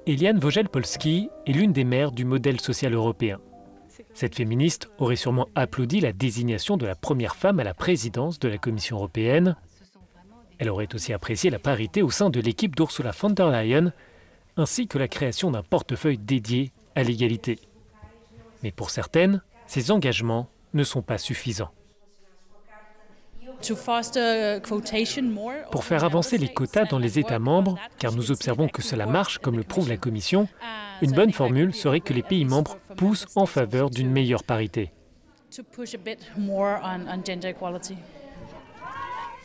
Eliane Vogel-Polski est l'une des mères du modèle social européen. Cette féministe aurait sûrement applaudi la désignation de la première femme à la présidence de la Commission européenne. Elle aurait aussi apprécié la parité au sein de l'équipe d'Ursula von der Leyen, ainsi que la création d'un portefeuille dédié à l'égalité. Mais pour certaines, ces engagements ne sont pas suffisants. Pour faire avancer les quotas dans les États membres, car nous observons que cela marche comme le prouve la Commission, une bonne formule serait que les pays membres poussent en faveur d'une meilleure parité.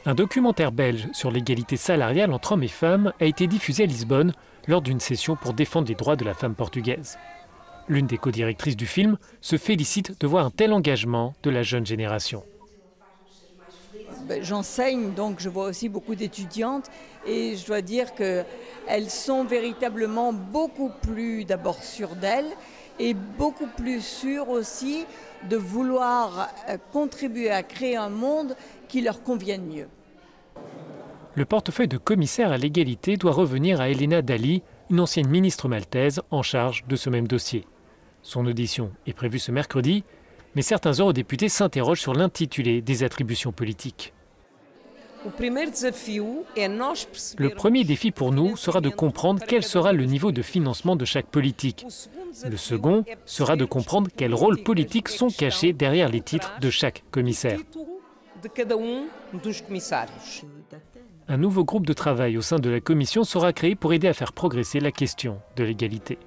Un documentaire belge sur l'égalité salariale entre hommes et femmes a été diffusé à Lisbonne lors d'une session pour défendre les droits de la femme portugaise. L'une des codirectrices du film se félicite de voir un tel engagement de la jeune génération. J'enseigne, donc je vois aussi beaucoup d'étudiantes et je dois dire qu'elles sont véritablement beaucoup plus d'abord sûres d'elles et beaucoup plus sûres aussi de vouloir contribuer à créer un monde qui leur convienne mieux. Le portefeuille de commissaire à l'égalité doit revenir à Elena Dalli, une ancienne ministre maltaise en charge de ce même dossier. Son audition est prévue ce mercredi, mais certains eurodéputés s'interrogent sur l'intitulé des attributions politiques. Le premier défi pour nous sera de comprendre quel sera le niveau de financement de chaque politique. Le second sera de comprendre quels rôles politiques sont cachés derrière les titres de chaque commissaire. Un nouveau groupe de travail au sein de la Commission sera créé pour aider à faire progresser la question de l'égalité.